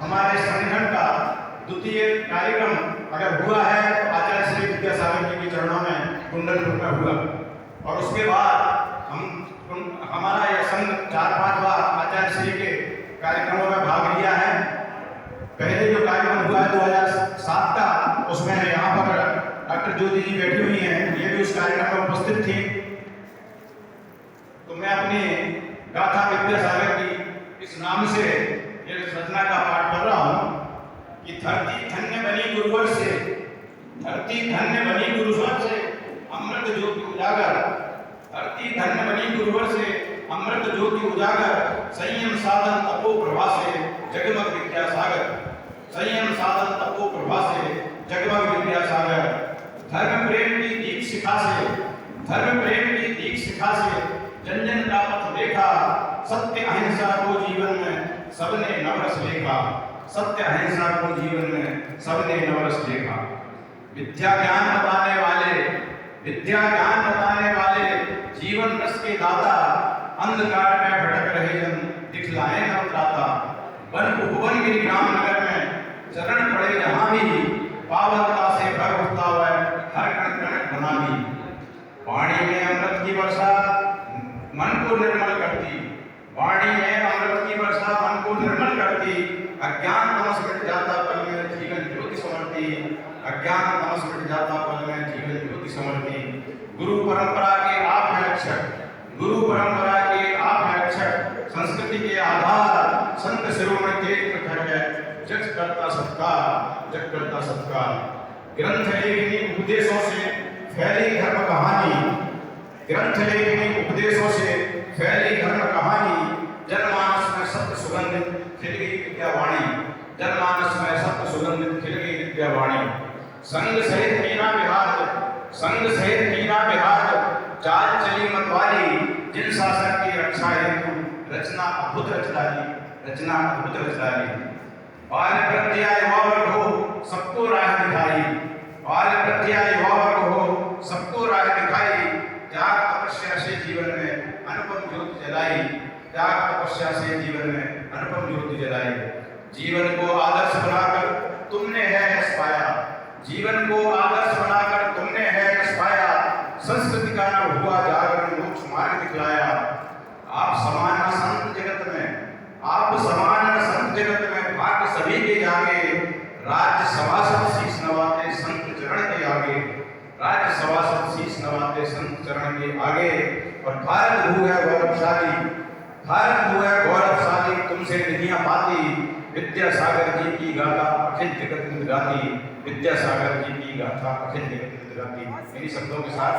हमारे संगठन का द्वितीय कार्यक्रम अगर हुआ है तो आचार्य श्री विद्यासागर जी के चरणों में कुंडलपुर में हुआ, और उसके बाद हमारा यह संघ 4-5 बार आचार्य श्री के कार्यक्रमों में भाग लिया है। पहले जो कार्यक्रम हुआ है 2007 का, उसमें यहाँ पर डॉक्टर ज्योति जी बैठी हुई हैं, ये भी उस कार्यक्रम में उपस्थित थी। तो मैं अपनी गाथा विद्यासागर की इस नाम से ये रचना का पाठ कर रहा हूँ कि धरती धन्य बनी गुरुवर से, धरती धन्य बनी गुरुवर से अमृत ज्योति उजागर, धरती धन्य बनी गुरुवर से अमृत ज्योति उजागर, संयम साधन तपो प्रभा से जगमग विद्यासागर, संयम साधन तपो प्रभा से जगमग विद्यासागर। धर्म प्रेम की दीप शिखा से, धर्म प्रेम की दीप शिखा से जन जन का पथ देखा, सत्य अहिंसा को जीवन में सबने नवरस देखा, सत्य अहिंसा को जीवन में सबने नवरस देखा। विद्या ज्ञान बताने वाले, विद्या ज्ञान बताने वाले जीवन रस के दाता, अंधकार में भटक रहे जन दिखलाए नवत्राता। वन उपवन गिरी ग्राम नगर में चरण पड़े जहां भी, पावनता से भर उठता हुआ हर कण कण बना दी। वाणी में अमृत की वर्षा मन को निर्मल करती, वाणी में अमृत की वर्षा मन को निर्मल करती। अज्ञान तमस मिट जाता पल में जीवन ज्योति समरती, अज्ञान तमस मिट जाता पल में जीवन ज्योति समरती। गुरु परंपरा के आप हैं रक्षक, गुरु परंपरा के आप हैं रक्षक, संस्कृति के आधार संत शिरोमणि तेज प्रखर है, जग करता सत्कार, जग करता सत्कार। ग्रंथ लेखनी उपदेशों से फैली धर्म कहानी, ग्रंथ लेखनी उपदेशों से फैली धर्म कहानी। जनमानस में सत्य सुगंधित खिल गई विद्यावाणी, जनमानस में सत्य सुगंधित खिल गई विद्यावाणी। संग सहित मीरा बिहार, संग सहित मीरा बिहार, चाल चली मतवाली, जिन शासन की रक्षा हेतु रचना अद्भुत रच डाली, रचना अद्भुत रच डाली। बाल प्रत्या युवा वर्ग हो सबको राह दिखाई, बाल प्रत्या युवा वर्ग हो सबको राह दिखाई। त्याग तपस्या से जीवन में अनुपम ज्योति जलाई, त्याग तपस्या से जीवन में अनुपम ज्योति जलाई। जीवन को आदर्श बनाकर तुमने है यश पाया, जीवन को आदर्श बनाकर तुमने है यश पाया। संस्कृति का न हुआ जागरण मोक्ष मार्ग दिखलाया। आप समान संत जगत में, आप समान संत जगत में भाग्य सभी के जागे। राज्य सभासद शीश नवाते संत चरण के आगे, राज्य सभासद शीश नवाते संत चरण के आगे। और भारत भू है गौरवशाली, भारत भू है गौरवशाली, तुमसे निधियां पाती। विद्यासागर जी की गाथा अखिल जगत गाती, विद्यासागर जी की गाथा अखिल जगत गाती। इन्हीं शब्दों के साथ